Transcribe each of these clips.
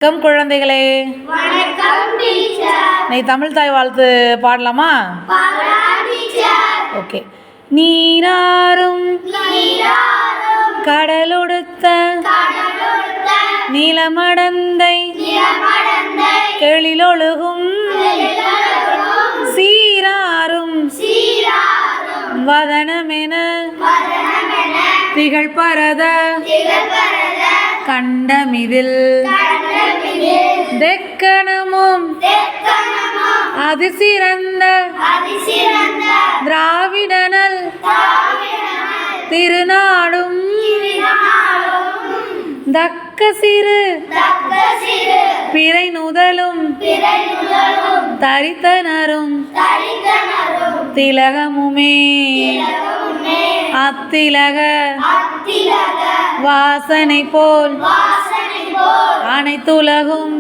வணக்கம் குழந்தைகளே. வணக்கம் டீச்சர். நீ தமிழ் தாய் வாழ்த்து பாடலாமா? ஓகே. நீராறும் கடலொடுத்த நீலமடந்தை கெழிலொழுகும் சீராறும் வதனமென திகழ்பரத கண்டமிதில் தெக்கணமும் அதிசிறந்த திராவிடனல் திருநாடும் தக்க சிறு பிறை நுதலும் தரித்தனரும் திலகமுமே அத்திலக வாசனை போல் அனைத்துலகும்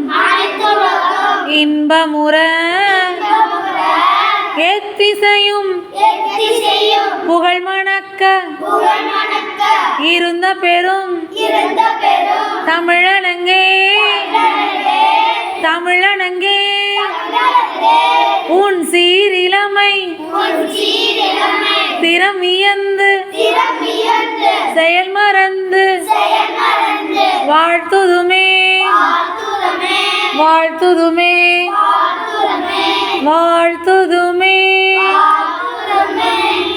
இன்பமுற எத்திசையும் புகழ் மணக்க இருந்த பெரும் தமிழனங்கே தமிழனங்கே உன் சீரிலமை திறமியந்து செயல் மறந்து வாழ்த்துதுமே வாழ்த்துதுமே வாழ்த்துதுமே.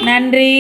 நன்றி.